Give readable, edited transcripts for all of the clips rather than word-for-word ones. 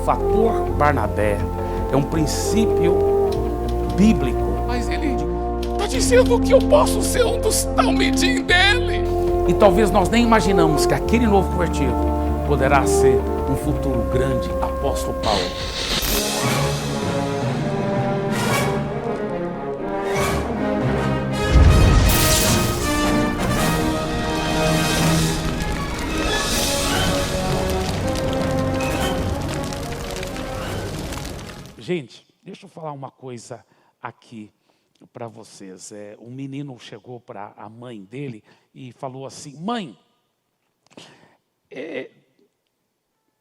fator Barnabé é um princípio bíblico. Mas ele está dizendo que eu posso ser um dos talmidim dele. E talvez nós nem imaginamos que aquele novo convertido poderá ser um futuro grande apóstolo Paulo. Gente, deixa eu falar uma coisa aqui para vocês. Um menino chegou para a mãe dele e falou assim: mãe,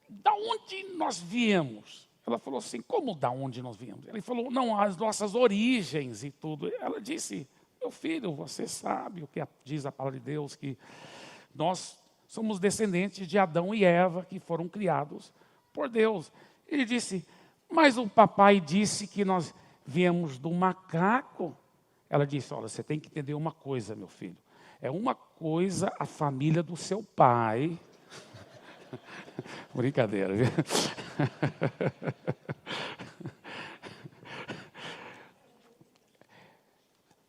da onde nós viemos? Ela falou assim: como da onde nós viemos? Ele falou: não, as nossas origens e tudo. Ela disse: meu filho, você sabe o que diz a palavra de Deus, que nós somos descendentes de Adão e Eva, que foram criados por Deus. Ele disse: mas o papai disse que nós viemos do macaco. Ela disse: olha, você tem que entender uma coisa, meu filho. É uma coisa a família do seu pai. Brincadeira, viu?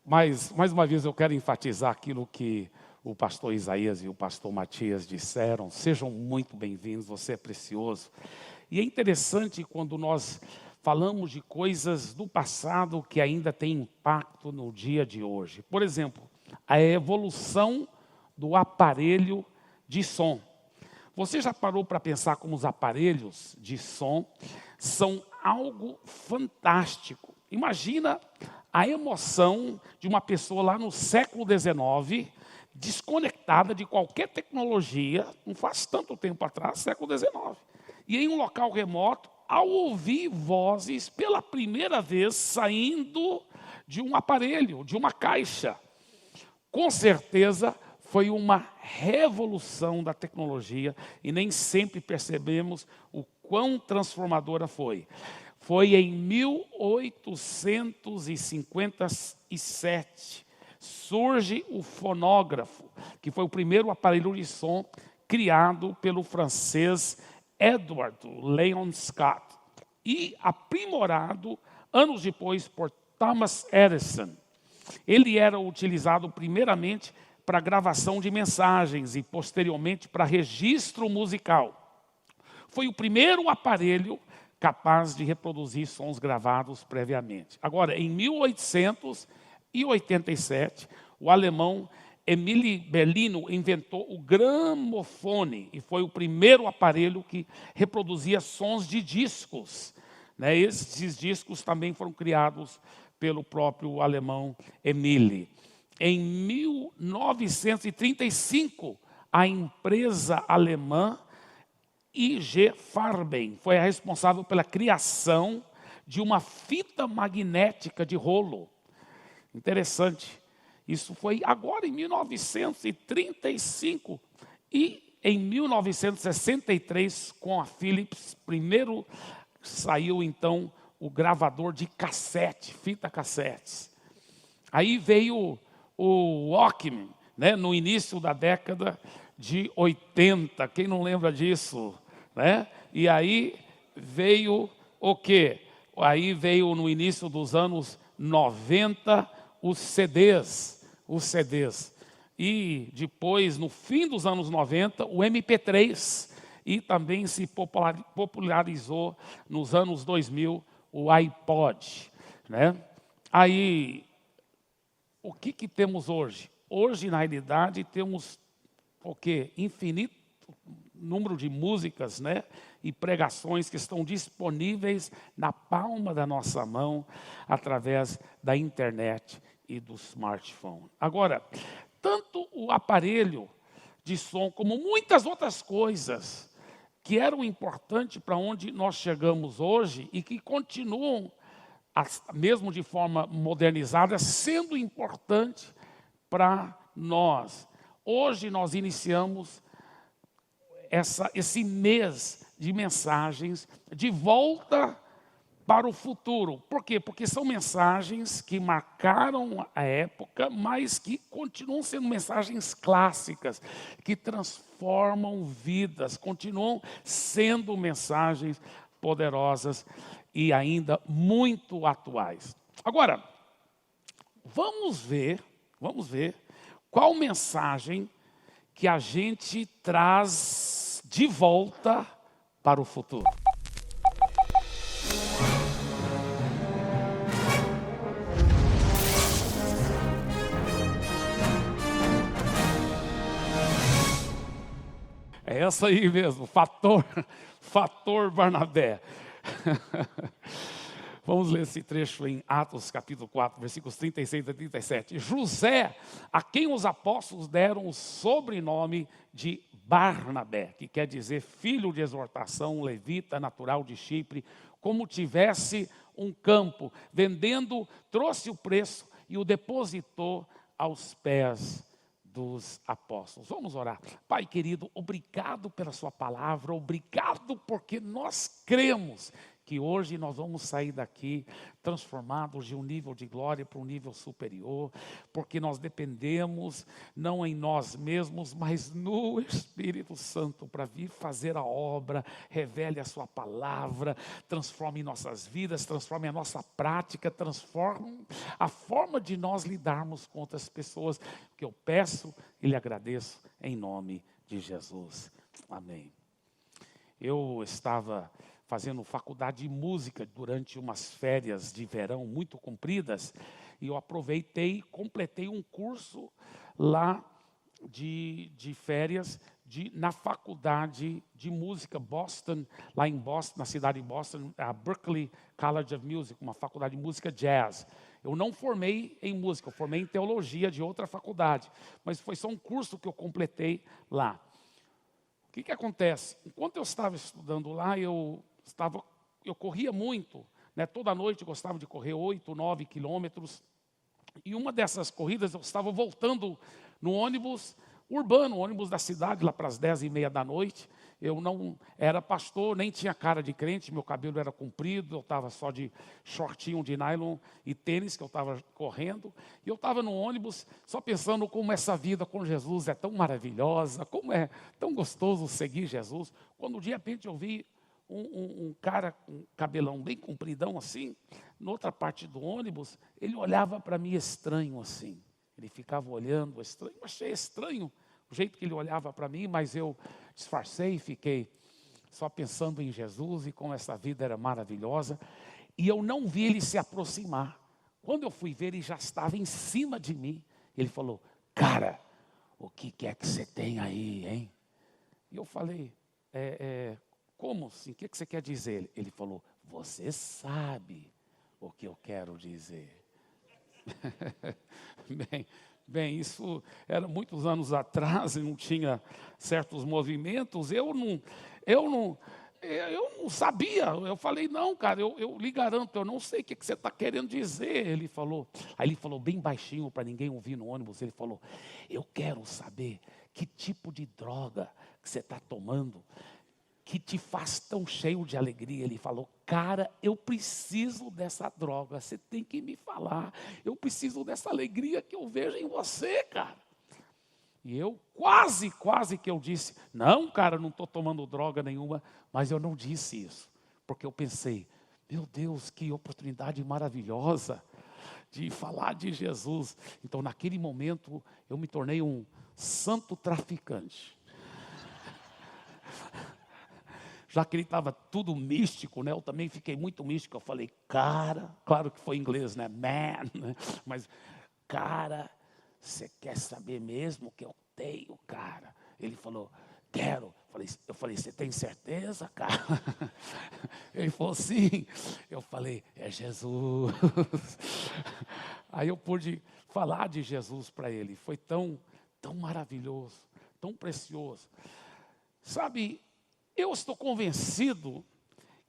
Mas, mais uma vez, eu quero enfatizar aquilo que o pastor Isaías e o pastor Matias disseram. Sejam muito bem-vindos, você é precioso. E é interessante quando nós falamos de coisas do passado que ainda têm impacto no dia de hoje. Por exemplo, a evolução do aparelho de som. Você já parou para pensar como os aparelhos de som são algo fantástico? Imagina a emoção de uma pessoa lá no século XIX, desconectada de qualquer tecnologia, não faz tanto tempo atrás, século XIX. E em um local remoto, ao ouvir vozes pela primeira vez saindo de um aparelho, de uma caixa. Com certeza foi uma revolução da tecnologia e nem sempre percebemos o quão transformadora foi. Foi em 1857, surge o fonógrafo, que foi o primeiro aparelho de som criado pelo francês Edward Leon Scott e aprimorado anos depois por Thomas Edison. Ele era utilizado primeiramente para gravação de mensagens e posteriormente para registro musical. Foi o primeiro aparelho capaz de reproduzir sons gravados previamente. Agora, em 1887, o alemão Emile Bellino inventou o gramofone e foi o primeiro aparelho que reproduzia sons de discos. Esses discos também foram criados pelo próprio alemão Emile. Em 1935, a empresa alemã IG Farben foi a responsável pela criação de uma fita magnética de rolo. Interessante. Isso foi agora em 1935 e em 1963, com a Philips, primeiro saiu então o gravador de cassete, fita cassetes. Aí veio o Walkman, no início da década de 80, quem não lembra disso? E aí veio o quê? Aí veio no início dos anos 90 os CDs. E depois, no fim dos anos 90, o MP3. E também se popularizou nos anos 2000 o iPod. Aí, o que temos hoje? Hoje, na realidade, temos o quê? Infinito número de músicas, e pregações que estão disponíveis na palma da nossa mão, através da internet e do smartphone. Agora, tanto o aparelho de som, como muitas outras coisas que eram importantes para onde nós chegamos hoje e que continuam, mesmo de forma modernizada, sendo importante para nós. Hoje nós iniciamos esse mês de mensagens de volta para o futuro. Por quê? Porque são mensagens que marcaram a época, mas que continuam sendo mensagens clássicas, que transformam vidas, continuam sendo mensagens poderosas e ainda muito atuais. Agora, vamos ver qual mensagem que a gente traz de volta para o futuro. É essa aí mesmo, fator Barnabé. Vamos ler esse trecho em Atos capítulo 4, versículos 36 a 37. José, a quem os apóstolos deram o sobrenome de Barnabé, que quer dizer filho de exortação, levita, natural de Chipre, como tivesse um campo, vendendo, trouxe o preço e o depositou aos pés dos apóstolos. Vamos orar. Pai querido, obrigado pela sua palavra, obrigado porque nós cremos que hoje nós vamos sair daqui transformados de um nível de glória para um nível superior, porque nós dependemos não em nós mesmos, mas no Espírito Santo para vir fazer a obra, revele a sua palavra, transforme nossas vidas, transforme a nossa prática, transforme a forma de nós lidarmos com outras pessoas, que eu peço e lhe agradeço em nome de Jesus. Amém. Eu estava fazendo faculdade de música durante umas férias de verão muito compridas, e eu aproveitei e completei um curso lá de férias na faculdade de música Boston, lá em Boston, na cidade de Boston, a Berklee College of Music, uma faculdade de música jazz. Eu não formei em música, eu formei em teologia de outra faculdade, mas foi só um curso que eu completei lá. O que acontece? Enquanto eu estava estudando lá, eu corria muito, né? Toda noite eu gostava de correr 8, 9 quilômetros. E uma dessas corridas eu estava voltando no ônibus urbano, ônibus da cidade, lá para as 10h30 da noite. Eu não era pastor, nem tinha cara de crente, meu cabelo era comprido, eu estava só de shortinho de nylon e tênis, que eu estava correndo. E eu estava no ônibus só pensando como essa vida com Jesus é tão maravilhosa, como é tão gostoso seguir Jesus. Quando de repente eu vi um cara com cabelão bem compridão assim, na outra parte do ônibus, ele olhava para mim estranho assim. Ele ficava olhando estranho, eu achei estranho o jeito que ele olhava para mim, mas eu disfarcei e fiquei só pensando em Jesus e como essa vida era maravilhosa. E eu não vi ele se aproximar. Quando eu fui ver, ele já estava em cima de mim. Ele falou: cara, o que é que você tem aí, hein? E eu falei, como assim? O que você quer dizer? Ele falou: você sabe o que eu quero dizer. Bem, isso era muitos anos atrás, e não tinha certos movimentos. Eu não sabia. Eu falei: não, cara, eu lhe garanto, eu não sei o que você está querendo dizer. Aí ele falou bem baixinho para ninguém ouvir no ônibus. Ele falou: eu quero saber que tipo de droga que você está tomando que te faz tão cheio de alegria. Ele falou: cara, eu preciso dessa droga, você tem que me falar, eu preciso dessa alegria que eu vejo em você, cara. E eu quase que eu disse: não, cara, não estou tomando droga nenhuma, mas eu não disse isso, porque eu pensei: meu Deus, que oportunidade maravilhosa de falar de Jesus. Então naquele momento eu me tornei um santo traficante. Já que ele estava tudo místico, né? Eu também fiquei muito místico. Eu falei: cara, claro que foi em inglês, né? Man, né? Mas, cara, você quer saber mesmo que eu tenho, cara? Ele falou: quero. Eu falei: você tem certeza, cara? Ele falou: sim. Eu falei: é Jesus. Aí eu pude falar de Jesus para ele. Foi tão maravilhoso, tão precioso. Sabe, eu estou convencido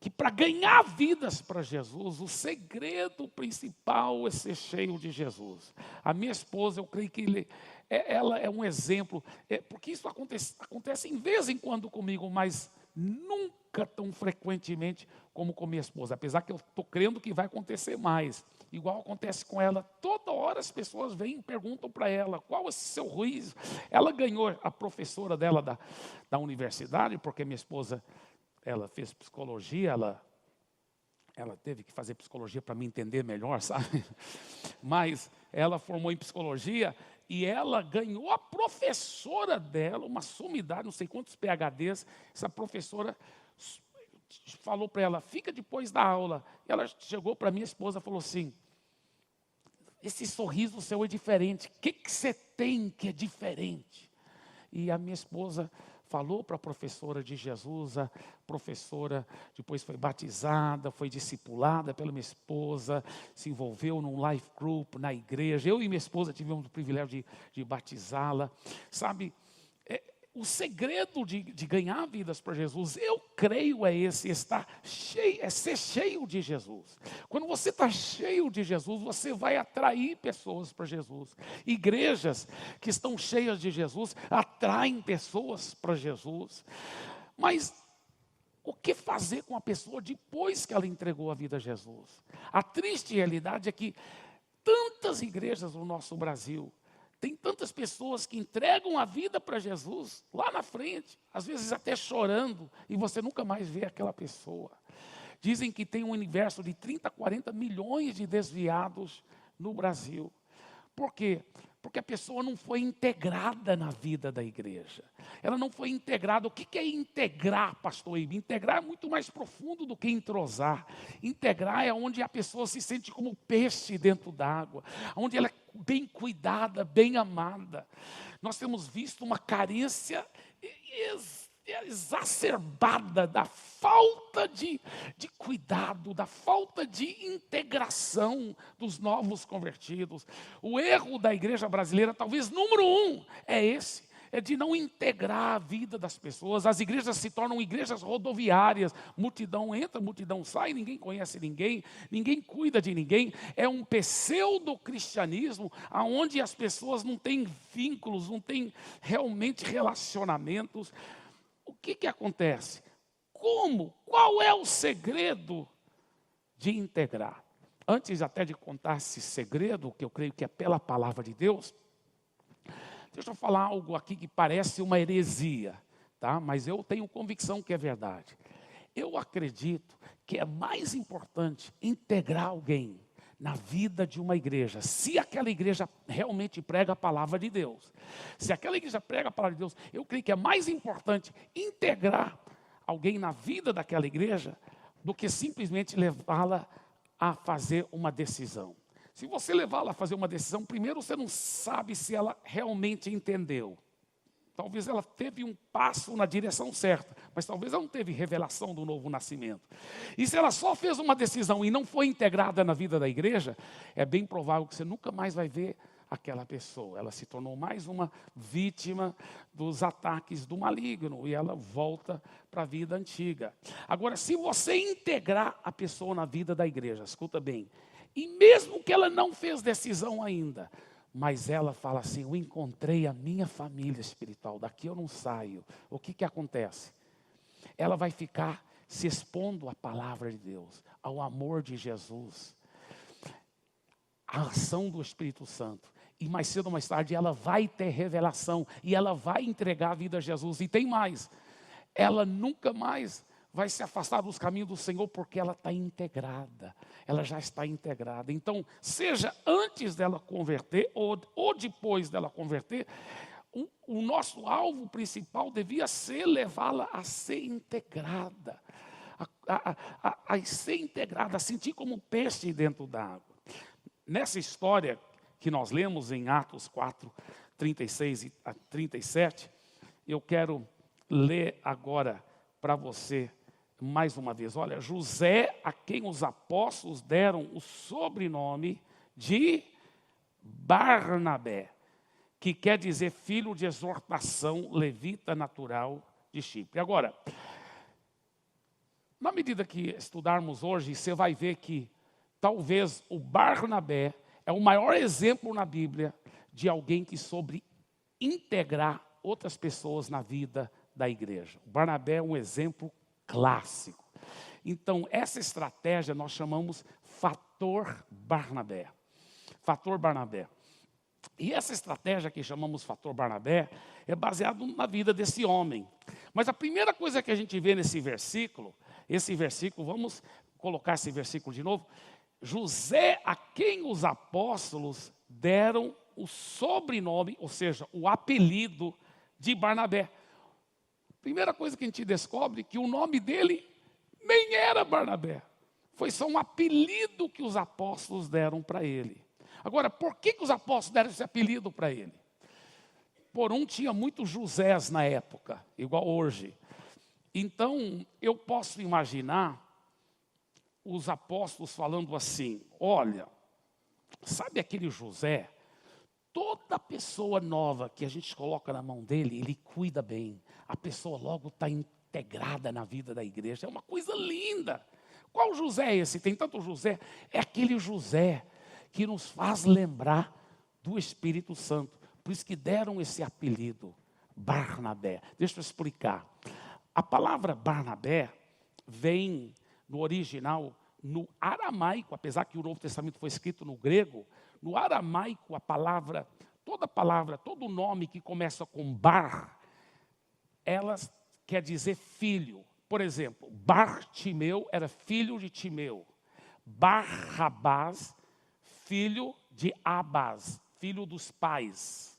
que para ganhar vidas para Jesus, o segredo principal é ser cheio de Jesus. A minha esposa, eu creio que ela é um exemplo, porque isso acontece em vez em quando comigo, mas nunca tão frequentemente como com minha esposa, apesar que eu estou crendo que vai acontecer mais. Igual acontece com ela, toda hora as pessoas vêm e perguntam para ela: qual é o seu juízo? Ela ganhou a professora dela da universidade, porque minha esposa ela fez psicologia, ela teve que fazer psicologia para me entender melhor, sabe? Mas ela formou em psicologia e ela ganhou a professora dela, uma sumidade, não sei quantos PhDs, essa professora falou para ela, fica depois da aula. E ela chegou para minha esposa e falou assim, esse sorriso seu é diferente, o que você tem que é diferente? E a minha esposa falou para a professora de Jesus, a professora depois foi batizada, foi discipulada pela minha esposa, se envolveu num life group na igreja. Eu e minha esposa tivemos o privilégio de batizá-la. Sabe, o segredo de ganhar vidas para Jesus, eu creio é esse, estar cheio, é ser cheio de Jesus. Quando você está cheio de Jesus, você vai atrair pessoas para Jesus. Igrejas que estão cheias de Jesus, atraem pessoas para Jesus. Mas o que fazer com a pessoa depois que ela entregou a vida a Jesus? A triste realidade é que tantas igrejas no nosso Brasil, tem tantas pessoas que entregam a vida para Jesus lá na frente, às vezes até chorando, e você nunca mais vê aquela pessoa. Dizem que tem um universo de 30, 40 milhões de desviados no Brasil. Por quê? Porque a pessoa não foi integrada na vida da igreja. Ela não foi integrada. O que é integrar, pastor Ibe? Integrar é muito mais profundo do que entrosar. Integrar é onde a pessoa se sente como peixe dentro d'água, onde ela é bem cuidada, bem amada. Nós temos visto uma carência exacerbada da falta de cuidado, da falta de integração dos novos convertidos. O erro da igreja brasileira, talvez número 1, é esse. É de não integrar a vida das pessoas. As igrejas se tornam igrejas rodoviárias. Multidão entra, multidão sai, ninguém conhece ninguém, ninguém cuida de ninguém. É um pseudo-cristianismo onde as pessoas não têm vínculos, não têm realmente relacionamentos. O que acontece? Como? Qual é o segredo de integrar? Antes até de contar esse segredo, que eu creio que é pela palavra de Deus, deixa eu falar algo aqui que parece uma heresia, tá? Mas eu tenho convicção que é verdade. Eu acredito que é mais importante integrar alguém na vida de uma igreja, se aquela igreja realmente prega a palavra de Deus. Se aquela igreja prega a palavra de Deus, eu creio que é mais importante integrar alguém na vida daquela igreja do que simplesmente levá-la a fazer uma decisão. Se você levá-la a fazer uma decisão, primeiro você não sabe se ela realmente entendeu. Talvez ela teve um passo na direção certa, mas talvez ela não teve revelação do novo nascimento. E se ela só fez uma decisão e não foi integrada na vida da igreja, é bem provável que você nunca mais vai ver aquela pessoa. Ela se tornou mais uma vítima dos ataques do maligno e ela volta para a vida antiga. Agora, se você integrar a pessoa na vida da igreja, escuta bem, e mesmo que ela não fez decisão ainda, mas ela fala assim, eu encontrei a minha família espiritual, daqui eu não saio. O que acontece? Ela vai ficar se expondo à palavra de Deus, ao amor de Jesus, à ação do Espírito Santo. E mais cedo ou mais tarde ela vai ter revelação e ela vai entregar a vida a Jesus. E tem mais, ela nunca mais vai se afastar dos caminhos do Senhor porque ela está integrada. Ela já está integrada. Então, seja antes dela converter ou depois dela converter, o nosso alvo principal devia ser levá-la a ser integrada. A ser integrada, a sentir como peixe dentro da água. Nessa história que nós lemos em Atos 4, 36 a 37, eu quero ler agora para você mais uma vez. Olha, José, a quem os apóstolos deram o sobrenome de Barnabé, que quer dizer filho de exortação, levita natural de Chipre. Agora, na medida que estudarmos hoje, você vai ver que talvez o Barnabé é o maior exemplo na Bíblia de alguém que soube integrar outras pessoas na vida da igreja. O Barnabé é um exemplo clássico. Então, essa estratégia nós chamamos fator Barnabé. Fator Barnabé. E essa estratégia que chamamos fator Barnabé é baseado na vida desse homem. Mas a primeira coisa que a gente vê nesse versículo, vamos colocar esse versículo de novo. José, a quem os apóstolos deram o sobrenome, ou seja, o apelido de Barnabé. Primeira coisa que a gente descobre que o nome dele nem era Barnabé. Foi só um apelido que os apóstolos deram para ele. Agora, por que os apóstolos deram esse apelido para ele? Por um, tinha muitos Josés na época, igual hoje. Então, eu posso imaginar os apóstolos falando assim: olha, sabe aquele José? Toda pessoa nova que a gente coloca na mão dele, ele cuida bem. A pessoa logo está integrada na vida da igreja. É uma coisa linda. Qual José é esse? Tem tanto José. É aquele José que nos faz lembrar do Espírito Santo. Por isso que deram esse apelido, Barnabé. Deixa eu explicar. A palavra Barnabé vem no original, no aramaico, apesar que o Novo Testamento foi escrito no grego, no aramaico todo nome que começa com bar, ela quer dizer filho. Por exemplo, Bartimeu era filho de Timeu. Barrabás, filho de Abás, filho dos pais.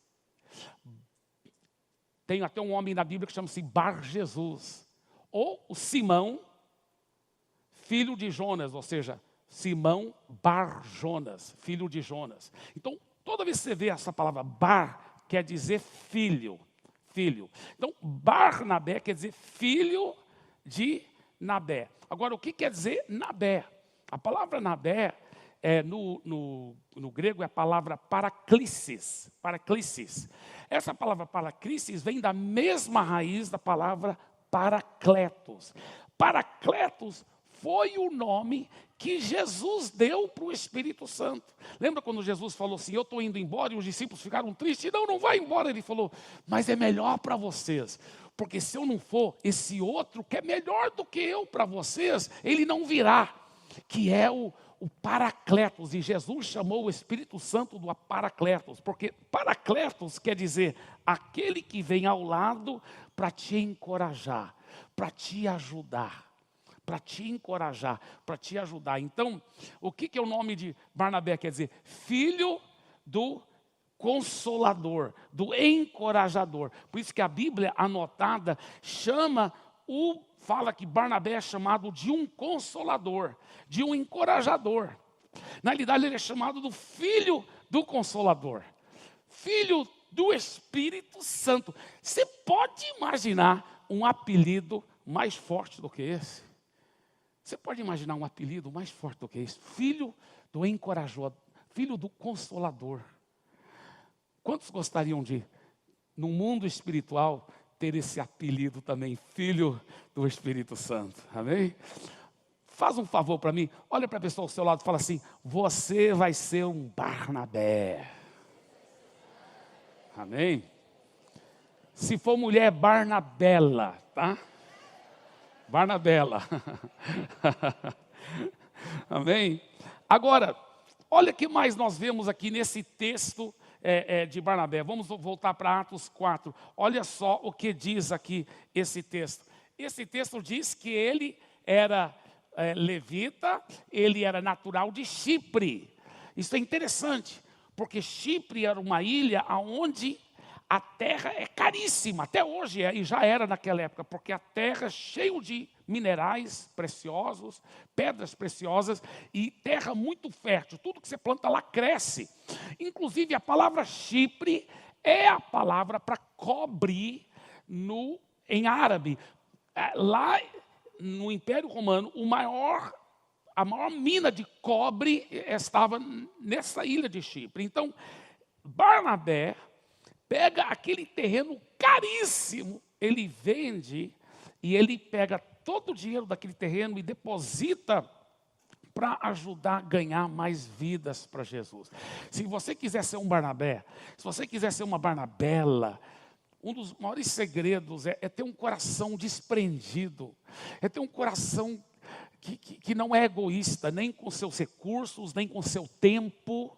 Tem até um homem na Bíblia que chama-se Bar Jesus. Ou o Simão, filho de Jonas, ou seja, Simão Bar Jonas, filho de Jonas. Então, toda vez que você vê essa palavra Bar, quer dizer filho. Então, Barnabé quer dizer filho de Nabé. Agora, o que quer dizer Nabé? A palavra Nabé, no grego, é a palavra paraclisis. Essa palavra paraclisis vem da mesma raiz da palavra paracletos. Paracletos foi o nome que Jesus deu para o Espírito Santo. Lembra quando Jesus falou assim: eu estou indo embora, e os discípulos ficaram tristes? Não vai embora. Ele falou: mas é melhor para vocês, porque se eu não for, esse outro que é melhor do que eu para vocês, ele não virá, que é o Paracletos. E Jesus chamou o Espírito Santo do Paracletos, porque Paracletos quer dizer aquele que vem ao lado para te encorajar, para te ajudar. Para te encorajar, para te ajudar. Então, o que é o nome de Barnabé? Quer dizer, filho do consolador, do encorajador. Por isso que a Bíblia anotada fala que Barnabé é chamado de um consolador, de um encorajador. Na realidade, ele é chamado do filho do consolador, filho do Espírito Santo. Você pode imaginar um apelido mais forte do que esse? Você pode imaginar um apelido mais forte do que esse? Filho do encorajador, filho do consolador. Quantos gostariam de, no mundo espiritual, ter esse apelido também, filho do Espírito Santo? Amém? Faz um favor para mim, olha para a pessoa ao seu lado e fala assim: você vai ser um Barnabé. Amém? Se for mulher, Barnabela, tá? Barnabela. Amém? Agora, olha o que mais nós vemos aqui nesse texto de Barnabé. Vamos voltar para Atos 4. Olha só o que diz aqui esse texto. Esse texto diz que ele era levita, ele era natural de Chipre. Isso é interessante, porque Chipre era uma ilha onde a terra é caríssima, até hoje e já era naquela época, porque a terra é cheia de minerais preciosos, pedras preciosas e terra muito fértil. Tudo que você planta lá cresce. Inclusive a palavra Chipre é a palavra para cobre em árabe. Lá no Império Romano, a maior mina de cobre estava nessa ilha de Chipre. Então, Barnabé pega aquele terreno caríssimo, ele vende e ele pega todo o dinheiro daquele terreno e deposita para ajudar a ganhar mais vidas para Jesus. Se você quiser ser um Barnabé, se você quiser ser uma Barnabela, um dos maiores segredos é ter um coração desprendido, é ter um coração que não é egoísta, nem com seus recursos, nem com seu tempo,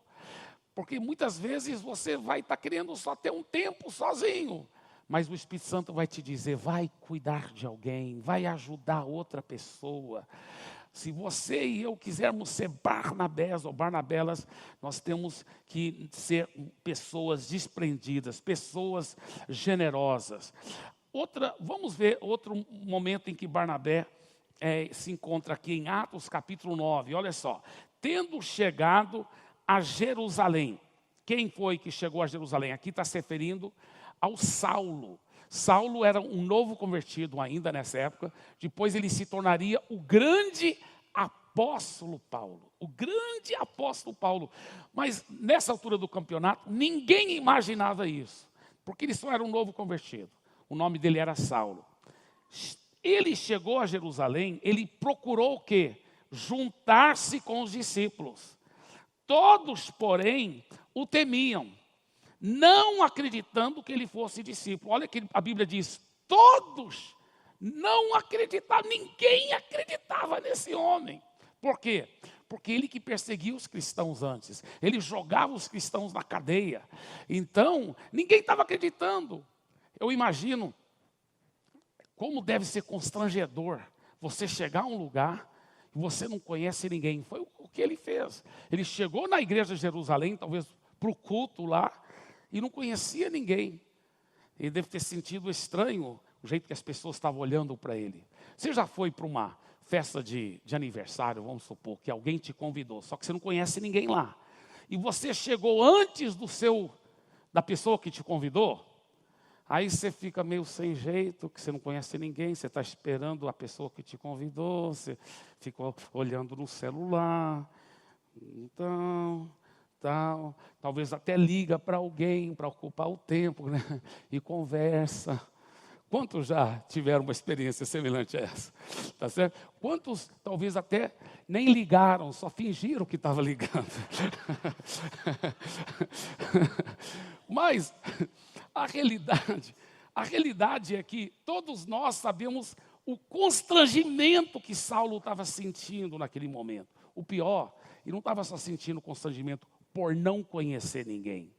Porque muitas vezes você vai estar querendo só ter um tempo sozinho. Mas o Espírito Santo vai te dizer, vai cuidar de alguém, vai ajudar outra pessoa. Se você e eu quisermos ser Barnabés ou Barnabelas, nós temos que ser pessoas desprendidas, pessoas generosas. Vamos ver outro momento em que Barnabé se encontra aqui em Atos capítulo 9. Olha só, tendo chegado a Jerusalém. Quem foi que chegou a Jerusalém? Aqui está se referindo ao Saulo. Saulo era um novo convertido ainda nessa época. Depois ele se tornaria o grande apóstolo Paulo. O grande apóstolo Paulo. Mas nessa altura do campeonato, ninguém imaginava isso. Porque ele só era um novo convertido. O nome dele era Saulo. Ele chegou a Jerusalém, ele procurou o quê? Juntar-se com os discípulos. Todos, porém, o temiam, não acreditando que ele fosse discípulo. Olha que a Bíblia diz, todos não acreditavam, ninguém acreditava nesse homem. Por quê? Porque ele que perseguia os cristãos antes, ele jogava os cristãos na cadeia. Então, ninguém estava acreditando. Eu imagino como deve ser constrangedor você chegar a um lugar e você não conhece ninguém. Foi o que ele fez. Ele chegou na igreja de Jerusalém, talvez para o culto lá, e não conhecia ninguém. Ele deve ter sentido estranho o jeito que as pessoas estavam olhando para ele. Você já foi para uma festa de aniversário, vamos supor, que alguém te convidou, só que você não conhece ninguém lá. E você chegou antes da pessoa que te convidou, aí você fica meio sem jeito, que você não conhece ninguém, você está esperando a pessoa que te convidou, você fica olhando no celular, então, tal, talvez até liga para alguém para ocupar o tempo, né? E conversa. Quantos já tiveram uma experiência semelhante a essa? Tá certo? Quantos talvez até nem ligaram, só fingiram que estava ligando. Mas a realidade é que todos nós sabemos o constrangimento que Saulo estava sentindo naquele momento. O pior, ele não estava só sentindo constrangimento por não conhecer ninguém.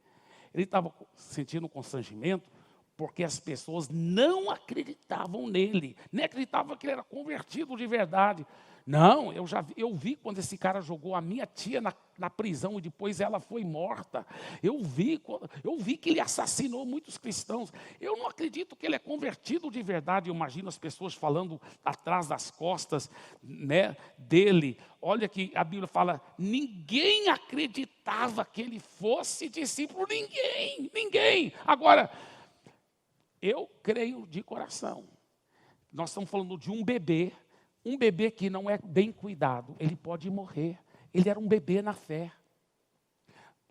Ele estava sentindo constrangimento porque as pessoas não acreditavam nele, nem acreditavam que ele era convertido de verdade. Não, eu vi quando esse cara jogou a minha tia na prisão e depois ela foi morta. Eu vi que ele assassinou muitos cristãos. Eu não acredito que ele é convertido de verdade. Eu imagino as pessoas falando atrás das costas, né, dele. Olha que a Bíblia fala, ninguém acreditava que ele fosse discípulo, ninguém. Agora, eu creio de coração. Nós estamos falando de um bebê que não é bem cuidado, ele pode morrer. Ele era um bebê na fé.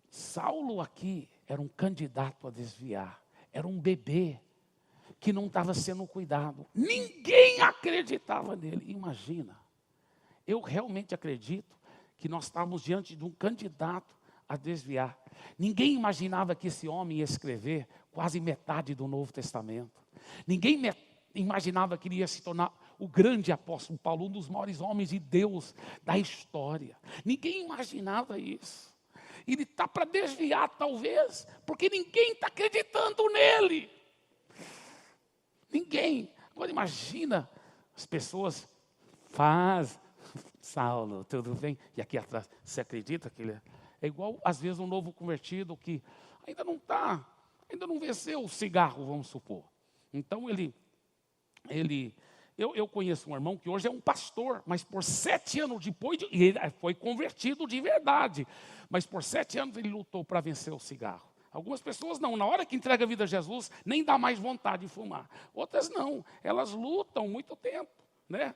Saulo aqui era um candidato a desviar. Era um bebê que não estava sendo cuidado. Ninguém acreditava nele. Imagina. Eu realmente acredito que nós estávamos diante de um candidato a desviar. Ninguém imaginava que esse homem ia escrever quase metade do Novo Testamento. Ninguém imaginava que ele ia se tornar o grande apóstolo Paulo, um dos maiores homens de Deus da história. Ninguém imaginava isso. Ele está para desviar, talvez, porque ninguém está acreditando nele. Ninguém. Agora imagina, as pessoas Saulo, tudo bem? E aqui atrás, você acredita que ele é igual, às vezes, um novo convertido que ainda não venceu o cigarro, vamos supor. Então eu conheço um irmão que hoje é um pastor, mas por 7 anos depois, ele foi convertido de verdade, mas por 7 anos ele lutou para vencer o cigarro. Algumas pessoas não, na hora que entrega a vida a Jesus, nem dá mais vontade de fumar. Outras não, elas lutam muito tempo, né?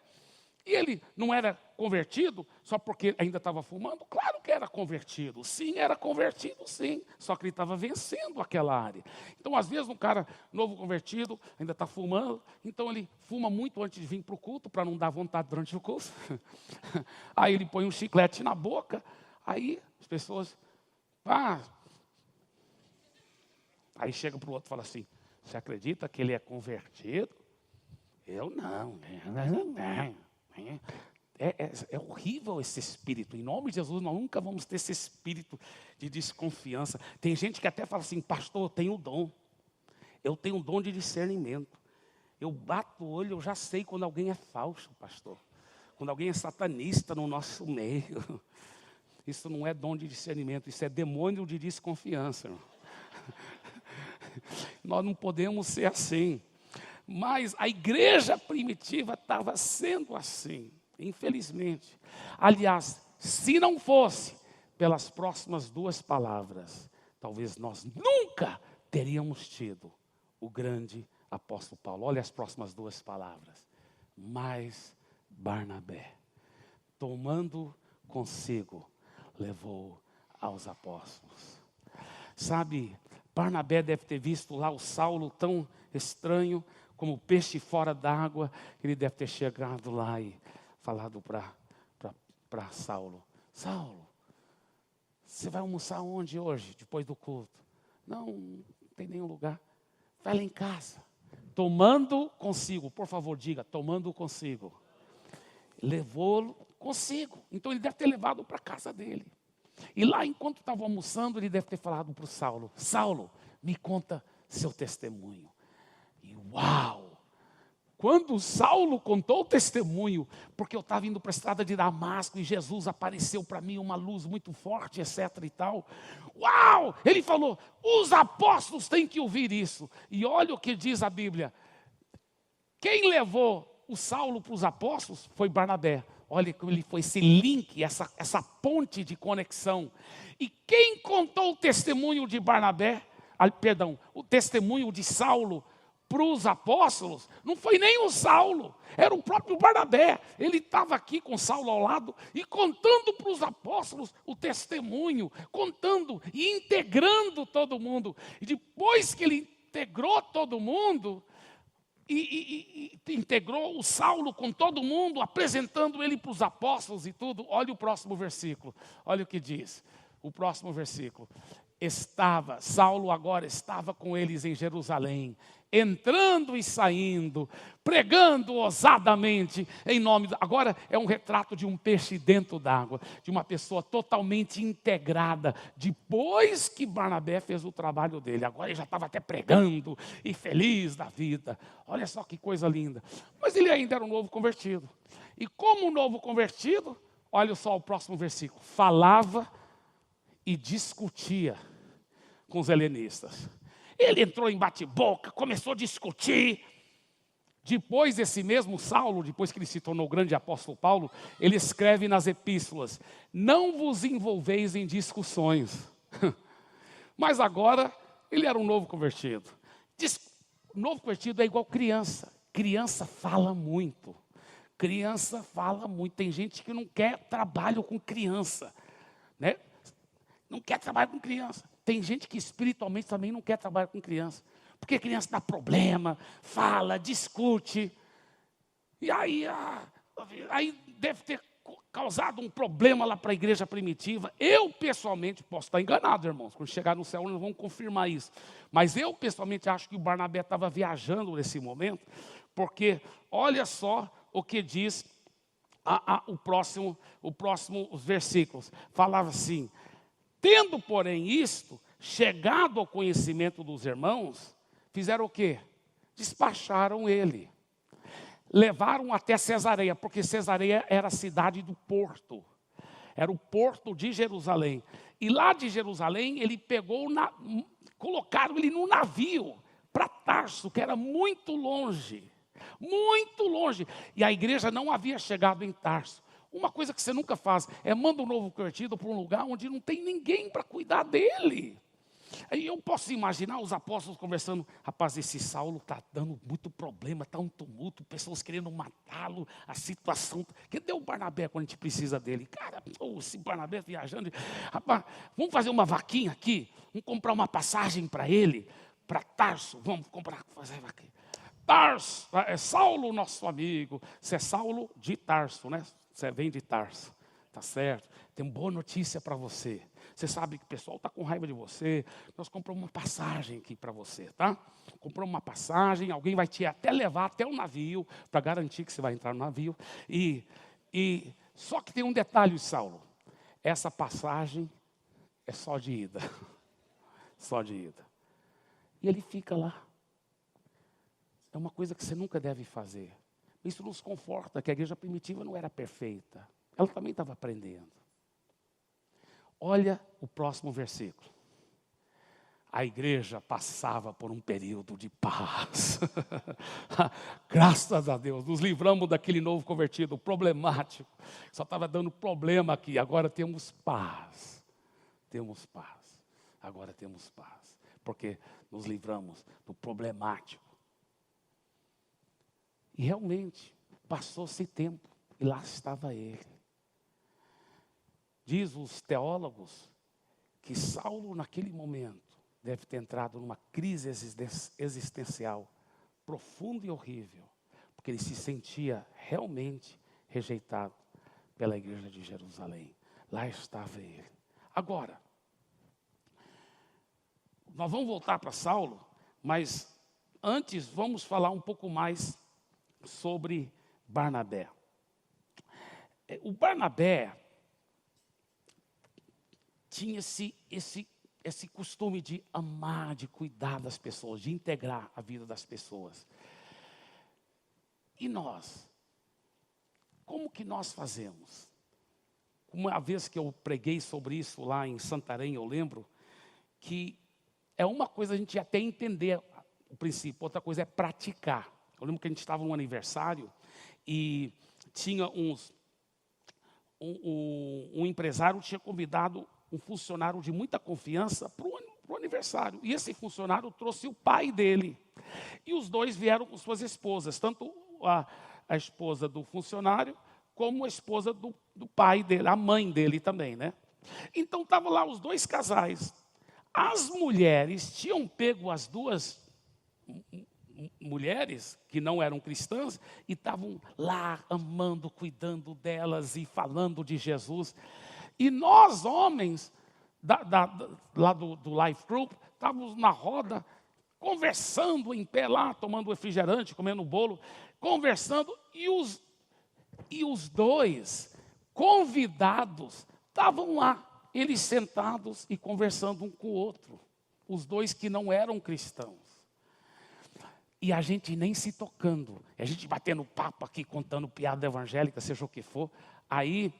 E ele não era convertido só porque ainda estava fumando? Claro que era convertido, sim, era convertido, sim. Só que ele estava vencendo aquela área. Então, às vezes, um cara novo convertido ainda está fumando, então ele fuma muito antes de vir para o culto, para não dar vontade durante o culto. Aí ele põe um chiclete na boca, aí as pessoas... Aí chega para o outro e fala assim, você acredita que ele é convertido? Eu não. É horrível esse espírito. Em nome de Jesus, nós nunca vamos ter esse espírito de desconfiança. Tem gente que até fala assim, pastor, eu tenho o dom. Eu tenho o dom de discernimento. Eu bato o olho, eu já sei quando alguém é falso, pastor. Quando alguém é satanista no nosso meio. Isso não é dom de discernimento, isso é demônio de desconfiança, irmão. Nós não podemos ser assim. Mas a igreja primitiva estava sendo assim, infelizmente. Aliás, se não fosse pelas próximas duas palavras, talvez nós nunca teríamos tido o grande apóstolo Paulo. Olha as próximas duas palavras. Mas Barnabé, tomando consigo, levou aos apóstolos. Sabe, Barnabé deve ter visto lá o Saulo tão estranho, como peixe fora d'água. Ele deve ter chegado lá e falado para Saulo. Saulo, você vai almoçar onde hoje, depois do culto? Não tem nenhum lugar. Vai lá em casa. Tomando consigo, por favor diga, tomando consigo. Levou-lo consigo. Então ele deve ter levado para a casa dele. E lá, enquanto estava almoçando, ele deve ter falado para o Saulo. Saulo, me conta seu testemunho. E uau! Quando Saulo contou o testemunho, porque eu estava indo para a estrada de Damasco e Jesus apareceu para mim uma luz muito forte, etc. e tal. Uau! Ele falou, os apóstolos têm que ouvir isso. E olha o que diz a Bíblia. Quem levou o Saulo para os apóstolos foi Barnabé. Olha como ele foi esse link, essa ponte de conexão. E quem contou o testemunho de Barnabé, o testemunho de Saulo para os apóstolos, não foi nem o Saulo, era o próprio Barnabé. Ele estava aqui com Saulo ao lado e contando para os apóstolos o testemunho, contando e integrando todo mundo. E depois que ele integrou todo mundo, e integrou o Saulo com todo mundo, apresentando ele para os apóstolos e tudo. Olha o próximo versículo, olha o que diz, o próximo versículo. Saulo agora estava com eles em Jerusalém, entrando e saindo, pregando ousadamente em nome. Agora é um retrato de um peixe dentro d'água, de uma pessoa totalmente integrada. Depois que Barnabé fez o trabalho dele, agora ele já estava até pregando e feliz da vida. Olha só que coisa linda. Mas ele ainda era um novo convertido. E como um novo convertido, olha só o próximo versículo. Falava e discutia com os helenistas. Ele entrou em bate-boca, começou a discutir. Depois esse mesmo Saulo, depois que ele se tornou grande apóstolo Paulo, ele escreve nas epístolas, não vos envolveis em discussões. Mas agora, ele era um novo convertido. Novo convertido é igual criança. Criança fala muito. Criança fala muito. Tem gente que não quer trabalho com criança, né? Não quer trabalho com criança. Tem gente que espiritualmente também não quer trabalhar com criança. Porque criança dá problema, fala, discute. E aí deve ter causado um problema lá para a igreja primitiva. Eu, pessoalmente, posso estar enganado, irmãos. Quando chegar no céu, nós vamos confirmar isso. Mas eu, pessoalmente, acho que o Barnabé estava viajando nesse momento. Porque olha só o que diz o próximo versículos. Falava assim... Tendo, porém, isto, chegado ao conhecimento dos irmãos, fizeram o quê? Despacharam ele. Levaram até Cesareia, porque Cesareia era a cidade do porto. Era o porto de Jerusalém. E lá de Jerusalém, ele colocaram ele no navio para Tarso, que era muito longe. Muito longe. E a igreja não havia chegado em Tarso. Uma coisa que você nunca faz é manda um novo convertido para um lugar onde não tem ninguém para cuidar dele. Aí eu posso imaginar os apóstolos conversando, rapaz, esse Saulo está dando muito problema, está um tumulto, pessoas querendo matá-lo, a situação. Cadê o Barnabé quando a gente precisa dele? Cara, esse Barnabé viajando, rapaz, vamos fazer uma vaquinha aqui, vamos comprar uma passagem para ele, para Tarso, vamos fazer vaquinha. Tarso, é Saulo nosso amigo, você é Saulo de Tarso, né? Você vem de Tarso, tá certo? Tem uma boa notícia para você. Você sabe que o pessoal está com raiva de você. Nós compramos uma passagem aqui para você, tá? Compramos uma passagem, alguém vai te até levar até o navio, para garantir que você vai entrar no navio. E E só que tem um detalhe, Saulo. Essa passagem é só de ida. Só de ida. E ele fica lá. É uma coisa que você nunca deve fazer. Isso nos conforta, que a igreja primitiva não era perfeita. Ela também estava aprendendo. Olha o próximo versículo. A igreja passava por um período de paz. Graças a Deus, nos livramos daquele novo convertido problemático. Só estava dando problema aqui, agora temos paz. Temos paz. Agora temos paz. Porque nos livramos do problemático. E realmente, passou-se tempo e lá estava ele. Diz os teólogos que Saulo, naquele momento, deve ter entrado numa crise existencial profunda e horrível, porque ele se sentia realmente rejeitado pela igreja de Jerusalém. Lá estava ele. Agora, nós vamos voltar para Saulo, mas antes vamos falar um pouco mais sobre Barnabé. O Barnabé tinha esse costume de amar, de cuidar das pessoas, de integrar a vida das pessoas. E nós? Como que nós fazemos? Uma vez que eu preguei sobre isso lá em Santarém, eu lembro que é uma coisa a gente até entender o princípio, outra coisa é praticar. Eu lembro que a gente estava num aniversário e tinha um empresário tinha convidado um funcionário de muita confiança para o aniversário. E esse funcionário trouxe o pai dele. E os dois vieram com suas esposas, tanto a esposa do funcionário, como a esposa do pai dele, a mãe dele também, né? Então, estavam lá os dois casais. As mulheres tinham pego as duas mulheres que não eram cristãs e estavam lá amando, cuidando delas e falando de Jesus. E nós, homens, lá do Life Group, estávamos na roda, conversando em pé lá, tomando refrigerante, comendo bolo, conversando, e os dois convidados estavam lá, eles sentados e conversando um com o outro, os dois que não eram cristãos. E a gente nem se tocando, a gente batendo papo aqui, contando piada evangélica, seja o que for. Aí,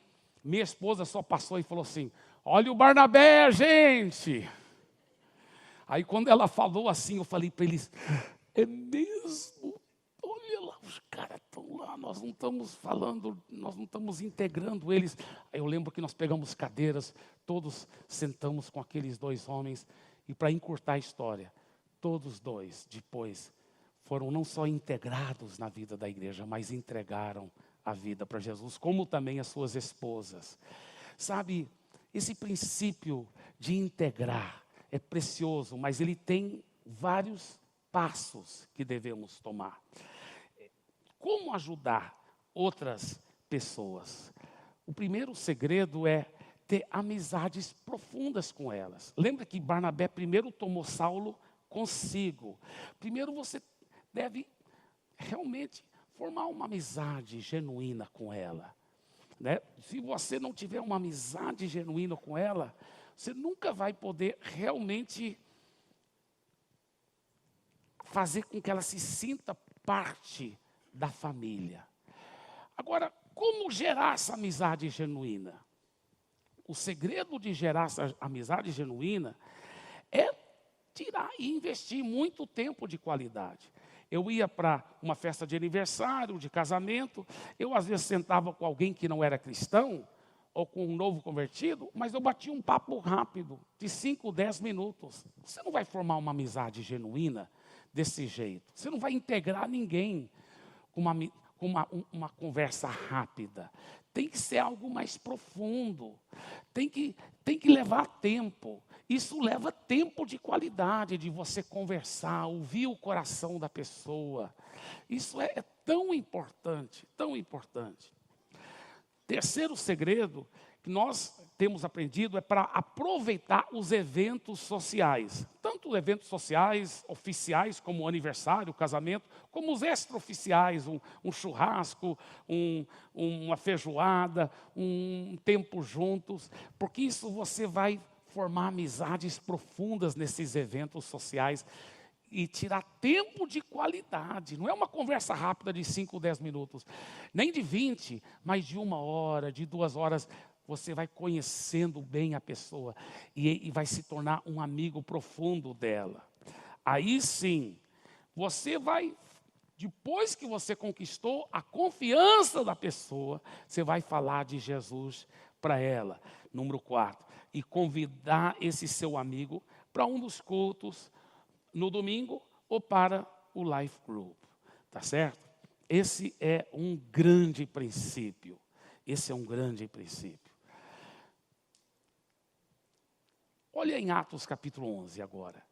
minha esposa só passou e falou assim, olha o Barnabé, gente. Aí, quando ela falou assim, eu falei para eles, é mesmo? Olha lá, os caras estão lá, nós não estamos falando, nós não estamos integrando eles. Aí eu lembro que nós pegamos cadeiras, todos sentamos com aqueles dois homens. E para encurtar a história, todos dois, depois, foram não só integrados na vida da igreja, mas entregaram a vida para Jesus, como também as suas esposas. Sabe, esse princípio de integrar é precioso, mas ele tem vários passos que devemos tomar. Como ajudar outras pessoas? O primeiro segredo é ter amizades profundas com elas. Lembra que Barnabé primeiro tomou Saulo consigo. Primeiro você deve realmente formar uma amizade genuína com ela, né? Se você não tiver uma amizade genuína com ela, você nunca vai poder realmente fazer com que ela se sinta parte da família. Agora, como gerar essa amizade genuína? O segredo de gerar essa amizade genuína é tirar e investir muito tempo de qualidade. Eu ia para uma festa de aniversário, de casamento, eu às vezes sentava com alguém que não era cristão, ou com um novo convertido, mas eu batia um papo rápido, de 5, 10 minutos. Você não vai formar uma amizade genuína desse jeito. Você não vai integrar ninguém com uma conversa rápida. Tem que ser algo mais profundo. Tem que levar tempo. Isso leva tempo de qualidade, de você conversar, ouvir o coração da pessoa. Isso é tão importante, tão importante. Terceiro segredo, que nós temos aprendido é para aproveitar os eventos sociais. Tanto eventos sociais oficiais, como o aniversário, o casamento, como os extraoficiais, um churrasco, uma feijoada, um tempo juntos. Porque isso você vai formar amizades profundas nesses eventos sociais e tirar tempo de qualidade. Não é uma conversa rápida de 5, 10 minutos, nem de 20, mas de 1 hora, de 2 horas. Você vai conhecendo bem a pessoa e vai se tornar um amigo profundo dela. Aí sim, você vai, depois que você conquistou a confiança da pessoa, você vai falar de Jesus para ela. Número 4, e convidar esse seu amigo para um dos cultos no domingo ou para o Life Group. Tá certo? Esse é um grande princípio. Esse é um grande princípio. Olha em Atos capítulo 11 agora.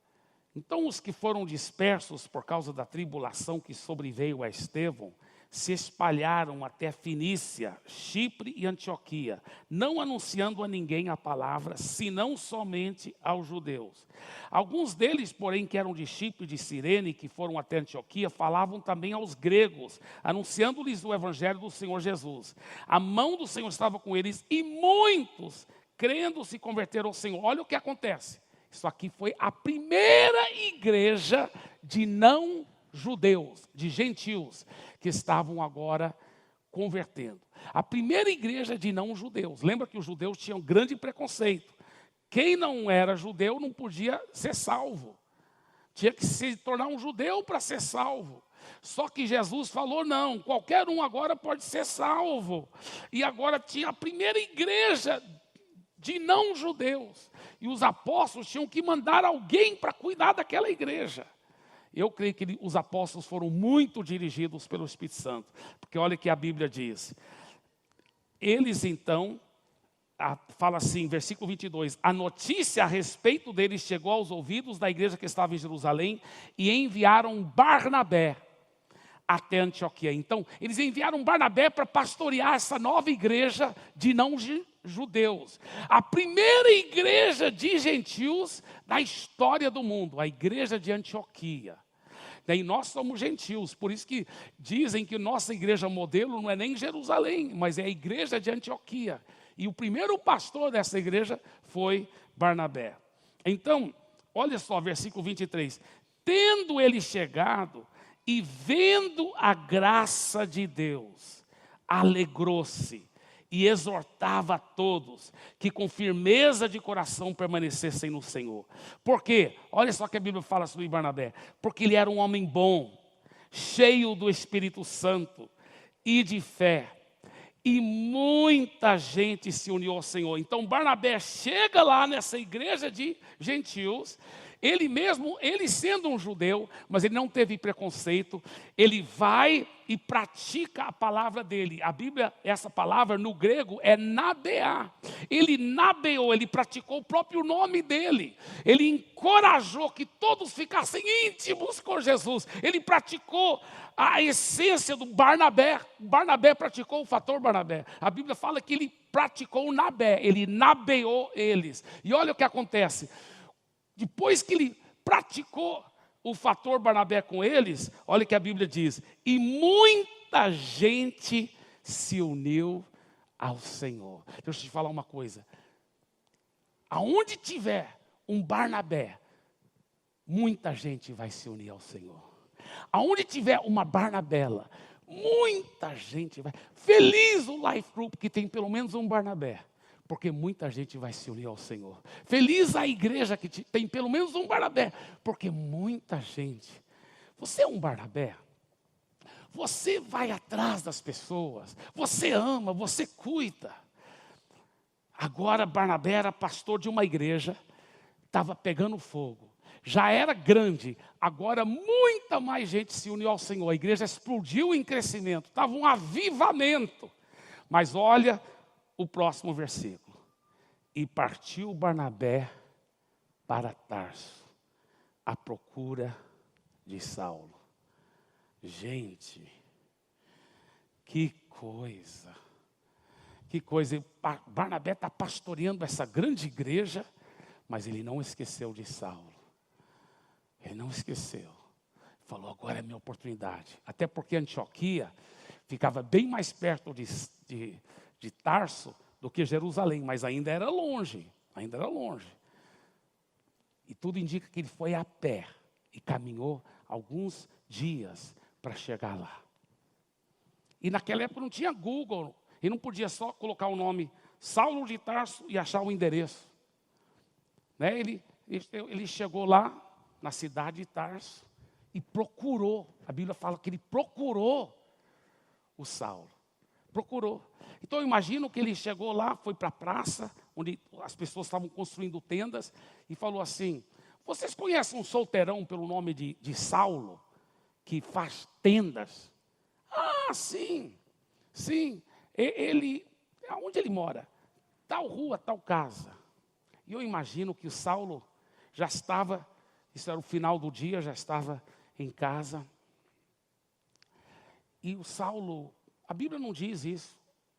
Então os que foram dispersos por causa da tribulação que sobreveio a Estevão, se espalharam até Fenícia, Chipre e Antioquia, não anunciando a ninguém a palavra, senão somente aos judeus. Alguns deles, porém, que eram de Chipre e de Cirene, que foram até Antioquia, falavam também aos gregos, anunciando-lhes o evangelho do Senhor Jesus. A mão do Senhor estava com eles e muitos, crendo, se converteram ao Senhor. Olha o que acontece. Isso aqui foi a primeira igreja de não judeus, de gentios, que estavam agora convertendo. A primeira igreja de não judeus. Lembra que os judeus tinham grande preconceito. Quem não era judeu não podia ser salvo. Tinha que se tornar um judeu para ser salvo. Só que Jesus falou, não, qualquer um agora pode ser salvo. E agora tinha a primeira igreja de não judeus. E os apóstolos tinham que mandar alguém para cuidar daquela igreja. Eu creio que os apóstolos foram muito dirigidos pelo Espírito Santo. Porque olha o que a Bíblia diz. Eles então, fala assim, versículo 22. A notícia a respeito deles chegou aos ouvidos da igreja que estava em Jerusalém e enviaram Barnabé até Antioquia. Então, eles enviaram Barnabé para pastorear essa nova igreja de não judeus. A primeira igreja de gentios da história do mundo, a igreja de Antioquia. Daí nós somos gentios, por isso que dizem que nossa igreja modelo não é nem Jerusalém, mas é a igreja de Antioquia. E o primeiro pastor dessa igreja foi Barnabé. Então, olha só, versículo 23. Tendo ele chegado e vendo a graça de Deus, alegrou-se e exortava a todos que com firmeza de coração permanecessem no Senhor. Por quê? Olha só o que a Bíblia fala sobre Barnabé. Porque ele era um homem bom, cheio do Espírito Santo e de fé. E muita gente se uniu ao Senhor. Então Barnabé chega lá nessa igreja de gentios. Ele mesmo, ele sendo um judeu, mas ele não teve preconceito, ele vai e pratica a palavra dele. A Bíblia, essa palavra no grego é nabear. Ele nabeou, ele praticou o próprio nome dele. Ele encorajou que todos ficassem íntimos com Jesus. Ele praticou a essência do Barnabé. Barnabé praticou o fator Barnabé. A Bíblia fala que ele praticou o nabé, ele nabeou eles. E olha o que acontece. Depois que ele praticou o fator Barnabé com eles, olha o que a Bíblia diz. E muita gente se uniu ao Senhor. Deixa eu te falar uma coisa. Aonde tiver um Barnabé, muita gente vai se unir ao Senhor. Aonde tiver uma Barnabela, muita gente vai. Feliz o Life Group que tem pelo menos um Barnabé. Porque muita gente vai se unir ao Senhor. Feliz a igreja que tem pelo menos um Barnabé. Porque muita gente. Você é um Barnabé? Você vai atrás das pessoas. Você ama, você cuida. Agora Barnabé era pastor de uma igreja. Estava pegando fogo. Já era grande. Agora muita mais gente se uniu ao Senhor. A igreja explodiu em crescimento. Estava um avivamento. Mas olha o próximo versículo. E partiu Barnabé para Tarso, à procura de Saulo. Gente, que coisa. Que coisa, Barnabé está pastoreando essa grande igreja, mas ele não esqueceu de Saulo. Ele não esqueceu. Falou, agora é minha oportunidade. Até porque Antioquia ficava bem mais perto de Tarso do que Jerusalém, mas ainda era longe. Ainda era longe. E tudo indica que ele foi a pé e caminhou alguns dias para chegar lá. E naquela época não tinha Google. Ele não podia só colocar o nome Saulo de Tarso e achar o endereço. Né? Ele chegou lá na cidade de Tarso e procurou. A Bíblia fala que ele procurou o Saulo. Procurou. Então eu imagino que ele chegou lá, foi para a praça, onde as pessoas estavam construindo tendas, e falou assim, vocês conhecem um solteirão pelo nome de Saulo, que faz tendas? Ah, sim, sim. Onde ele mora? Tal rua, tal casa. E eu imagino que o Saulo já estava, isso era o final do dia, já estava em casa. E o Saulo, a Bíblia não diz isso,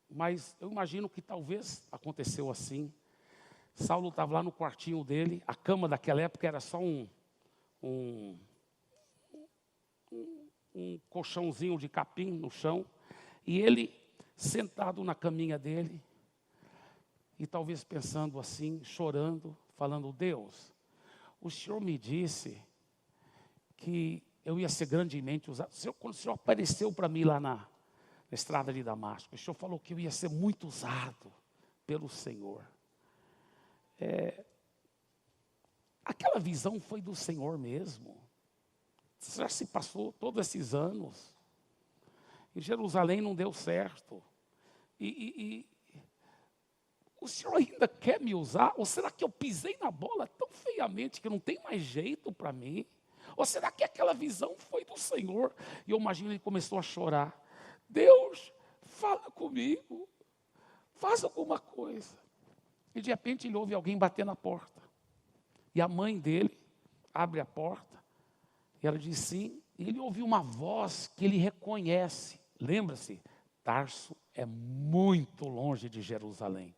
mas eu imagino que talvez aconteceu assim. Saulo estava lá no quartinho dele, a cama daquela época era só um colchãozinho de capim no chão, e ele sentado na caminha dele, e talvez pensando assim, chorando, falando, Deus, o Senhor me disse que eu ia ser grandemente usado. Quando o Senhor apareceu para mim lá na estrada de Damasco, o Senhor falou que eu ia ser muito usado pelo Senhor. Aquela visão foi do Senhor mesmo. Já se passou todos esses anos. Em Jerusalém não deu certo. E o Senhor ainda quer me usar? Ou será que eu pisei na bola tão feiamente que não tem mais jeito para mim? Ou será que aquela visão foi do Senhor? E eu imagino ele começou a chorar. Deus, fala comigo. Faz alguma coisa. E de repente ele ouve alguém bater na porta. E a mãe dele abre a porta. E ela diz sim. E ele ouve uma voz que ele reconhece. Lembra-se, Tarso é muito longe de Jerusalém.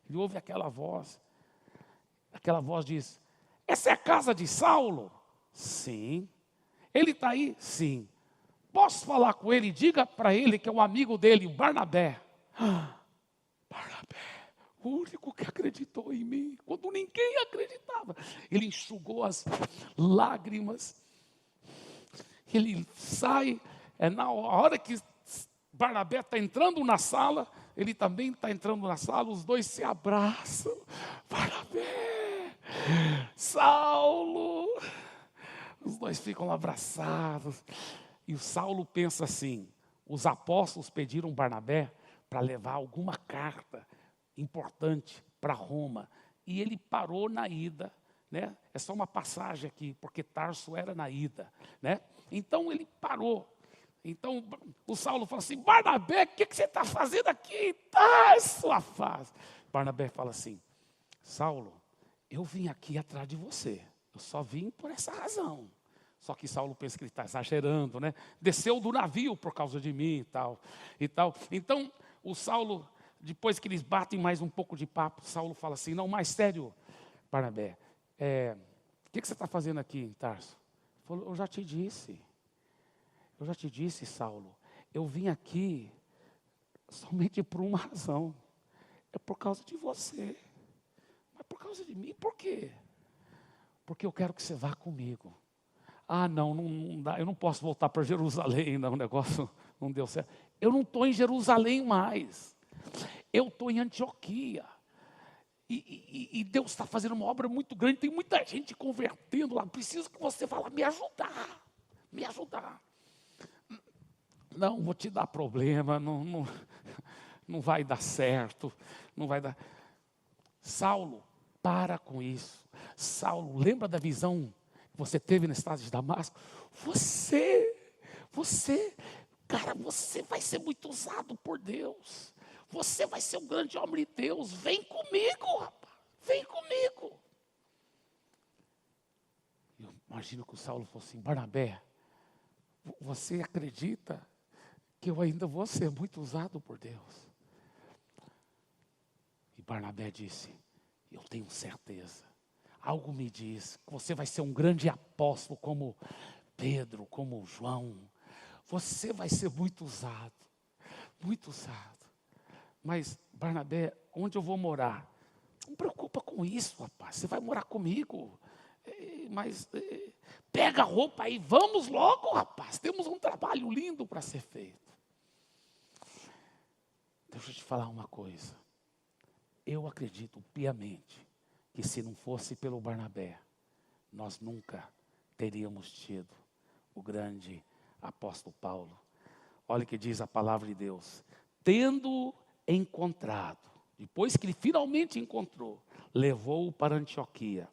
Ele ouve aquela voz. Aquela voz diz, essa é a casa de Saulo? Sim. Ele está aí? Sim. Posso falar com ele? Diga para ele que é um amigo dele, o Barnabé. Barnabé, o único que acreditou em mim, quando ninguém acreditava. Ele enxugou as lágrimas. Ele sai, na hora que Barnabé está entrando na sala, ele também está entrando na sala, os dois se abraçam. Barnabé, Saulo. Os dois ficam abraçados. E o Saulo pensa assim, os apóstolos pediram Barnabé para levar alguma carta importante para Roma. E ele parou na ida, né? É só uma passagem aqui, porque Tarso era na ida, né? Então ele parou. Então o Saulo fala assim, Barnabé, o que você está fazendo aqui? Tarso, a fase. Barnabé fala assim, Saulo, eu vim aqui atrás de você. Eu só vim por essa razão. Só que Saulo pensa que ele está exagerando, né? Desceu do navio por causa de mim e tal. Então, o Saulo, depois que eles batem mais um pouco de papo, Saulo fala assim, não, mais sério, Barnabé, o que você está fazendo aqui em Tarso? Ele falou, eu já te disse, Saulo, eu vim aqui somente por uma razão. É por causa de você. Mas por causa de mim, por quê? Porque eu quero que você vá comigo. Ah, não dá, eu não posso voltar para Jerusalém, não, o negócio não deu certo. Eu não estou em Jerusalém mais. Eu estou em Antioquia. E Deus está fazendo uma obra muito grande, tem muita gente convertendo lá. Preciso que você vá lá me ajudar. Me ajudar. Não, vou te dar problema, não vai dar certo, não vai dar. Saulo, para com isso. Saulo, lembra da visão que você teve na estrada de Damasco? Você, cara, você vai ser muito usado por Deus. Você vai ser um grande homem de Deus. Vem comigo, rapaz, vem comigo. Eu imagino que o Saulo falou assim, Barnabé, você acredita que eu ainda vou ser muito usado por Deus? Barnabé disse, eu tenho certeza. Algo me diz que você vai ser um grande apóstolo como Pedro, como João. Você vai ser muito usado, muito usado. Mas, Barnabé, onde eu vou morar? Não preocupa com isso, rapaz. Você vai morar comigo. Mas pega a roupa aí, vamos logo, rapaz. Temos um trabalho lindo para ser feito. Deixa eu te falar uma coisa. Eu acredito piamente que se não fosse pelo Barnabé, nós nunca teríamos tido o grande apóstolo Paulo. Olha o que diz a palavra de Deus. Tendo encontrado, depois que ele finalmente encontrou, levou-o para Antioquia.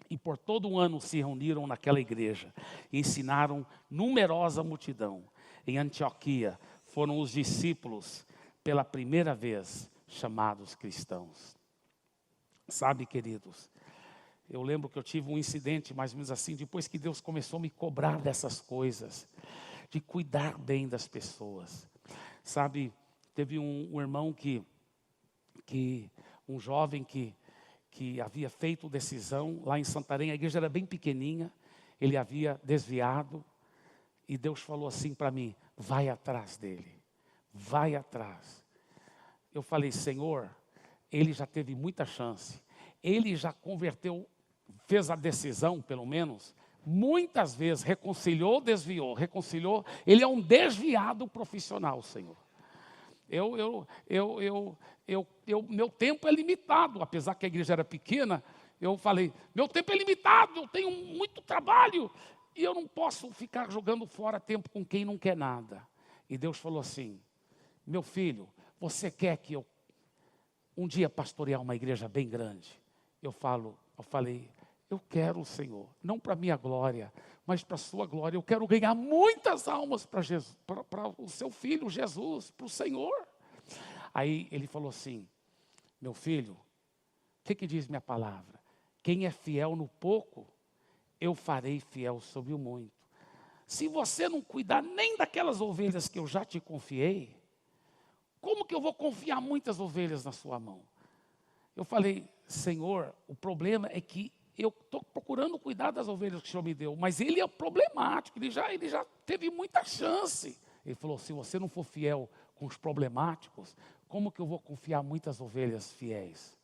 E por todo um ano se reuniram naquela igreja, e ensinaram numerosa multidão. Em Antioquia foram os discípulos, pela primeira vez, chamados cristãos. Sabe, queridos, eu lembro que eu tive um incidente mais ou menos assim, depois que Deus começou a me cobrar dessas coisas, de cuidar bem das pessoas. Sabe, teve um irmão um jovem que havia feito decisão lá em Santarém, a igreja era bem pequenininha, ele havia desviado, e Deus falou assim para mim, vai atrás dele, vai atrás. Eu falei, Senhor, ele já teve muita chance, ele já converteu, fez a decisão pelo menos, muitas vezes reconciliou, desviou, reconciliou, ele é um desviado profissional, Senhor. Meu tempo é limitado, apesar que a igreja era pequena, eu falei, meu tempo é limitado, eu tenho muito trabalho, e eu não posso ficar jogando fora tempo com quem não quer nada. E Deus falou assim, meu filho, você quer que eu um dia pastorear uma igreja bem grande? Eu falei, eu quero, Senhor, não para minha glória, mas para a sua glória. Eu quero ganhar muitas almas para Jesus, para o seu filho Jesus, para o Senhor. Aí ele falou assim, meu filho, o que diz minha palavra? Quem é fiel no pouco, eu farei fiel sobre o muito. Se você não cuidar nem daquelas ovelhas que eu já te confiei, como que eu vou confiar muitas ovelhas na sua mão? Eu falei, Senhor, o problema é que eu estou procurando cuidar das ovelhas que o Senhor me deu, mas ele é problemático, ele já teve muita chance. Ele falou, se você não for fiel com os problemáticos, como que eu vou confiar muitas ovelhas fiéis?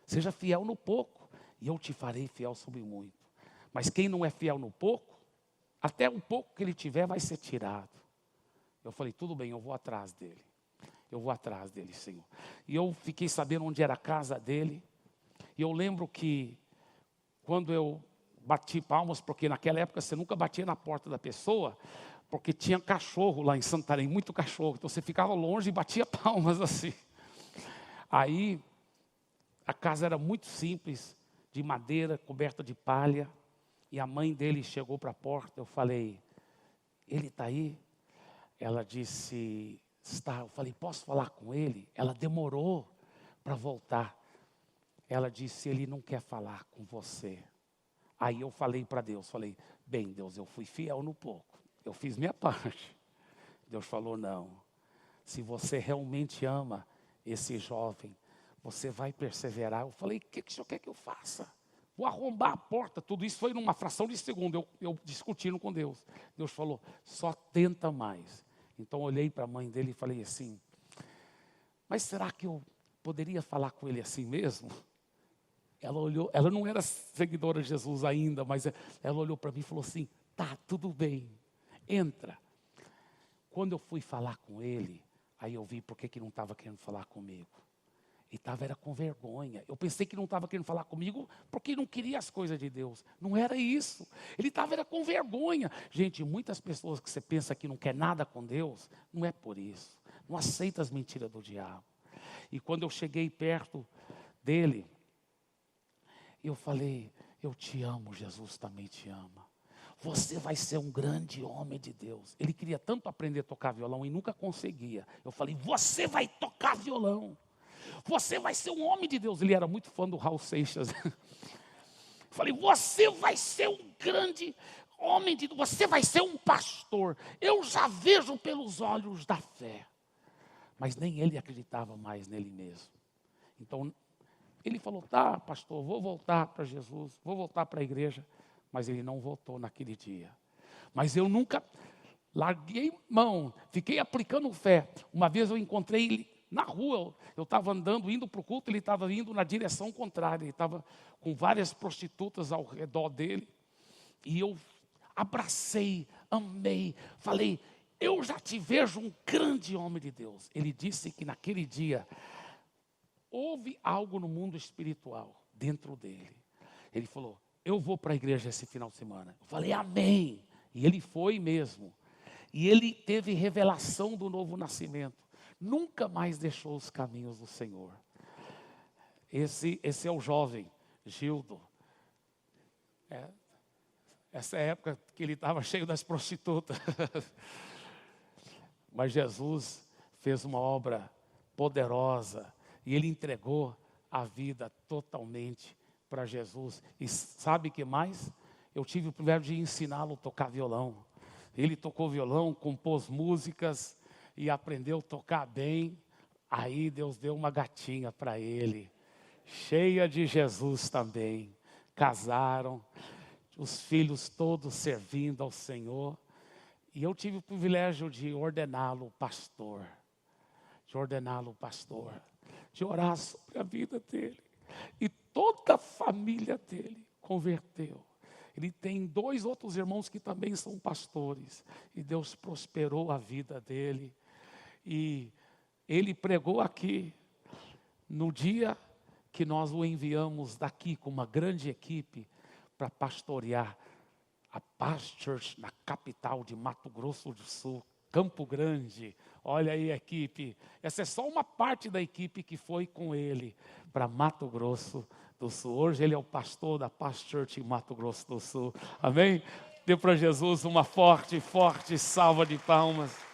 Seja fiel no pouco, e eu te farei fiel sobre muito. Mas quem não é fiel no pouco, até o pouco que ele tiver vai ser tirado. Eu falei, tudo bem, eu vou atrás dele. Eu vou atrás dele, Senhor. E eu fiquei sabendo onde era a casa dele. E eu lembro que quando eu bati palmas, porque naquela época você nunca batia na porta da pessoa, porque tinha cachorro lá em Santarém, muito cachorro. Então você ficava longe e batia palmas assim. Aí a casa era muito simples, de madeira, coberta de palha. E a mãe dele chegou para a porta. Eu falei, ele está aí? Ela disse, está. Eu falei, posso falar com ele? Ela demorou para voltar. Ela disse, ele não quer falar com você. Aí eu falei para Deus, falei, bem Deus, eu fui fiel no pouco. Eu fiz minha parte. Deus falou, não. Se você realmente ama esse jovem, você vai perseverar. Eu falei, o que o senhor quer que eu faça? Vou arrombar a porta. Tudo isso foi numa fração de segundo, eu discutindo com Deus. Deus falou, só tenta mais. Então eu olhei para a mãe dele e falei assim, mas será que eu poderia falar com ele assim mesmo? Ela olhou, ela não era seguidora de Jesus ainda, mas ela olhou para mim e falou assim, tá, tudo bem, entra. Quando eu fui falar com ele, aí eu vi por que não estava querendo falar comigo. Ele era com vergonha. Eu pensei que não estava querendo falar comigo porque não queria as coisas de Deus. Não era isso. Ele era com vergonha. Gente, muitas pessoas que você pensa que não quer nada com Deus, não é por isso. Não aceita as mentiras do diabo. E quando eu cheguei perto dele, eu falei, eu te amo, Jesus também te ama. Você vai ser um grande homem de Deus. Ele queria tanto aprender a tocar violão e nunca conseguia. Eu falei, você vai tocar violão. Você vai ser um homem de Deus. Ele era muito fã do Raul Seixas. Falei, você vai ser um grande homem de Deus. Você vai ser um pastor. Eu já vejo pelos olhos da fé. Mas nem ele acreditava mais nele mesmo. Então, ele falou, tá, pastor, vou voltar para Jesus, vou voltar para a igreja. Mas ele não voltou naquele dia. Mas eu nunca larguei mão, fiquei aplicando fé. Uma vez eu encontrei ele na rua, eu estava andando, indo para o culto, ele estava indo na direção contrária. Ele estava com várias prostitutas ao redor dele. E eu abracei, amei, falei, eu já te vejo um grande homem de Deus. Ele disse que naquele dia, houve algo no mundo espiritual dentro dele. Ele falou, eu vou para a igreja esse final de semana. Eu falei, amém. E ele foi mesmo. E ele teve revelação do novo nascimento. Nunca mais deixou os caminhos do Senhor. Esse é o jovem, Gildo. Essa é a época que ele estava cheio das prostitutas. Mas Jesus fez uma obra poderosa. E ele entregou a vida totalmente para Jesus. E sabe o que mais? Eu tive o privilégio de ensiná-lo a tocar violão. Ele tocou violão, compôs músicas e aprendeu a tocar bem. Aí Deus deu uma gatinha para ele, cheia de Jesus também. Casaram, os filhos todos servindo ao Senhor. E eu tive o privilégio de ordená-lo pastor. De orar sobre a vida dele. E toda a família dele converteu. Ele tem 2 outros irmãos que também são pastores. E Deus prosperou a vida dele. E ele pregou aqui, no dia que nós o enviamos daqui com uma grande equipe para pastorear a Paz Church na capital de Mato Grosso do Sul, Campo Grande. Olha aí a equipe. Essa é só uma parte da equipe que foi com ele para Mato Grosso do Sul. Hoje ele é o pastor da Paz Church em Mato Grosso do Sul. Amém? Dê para Jesus uma forte salva de palmas.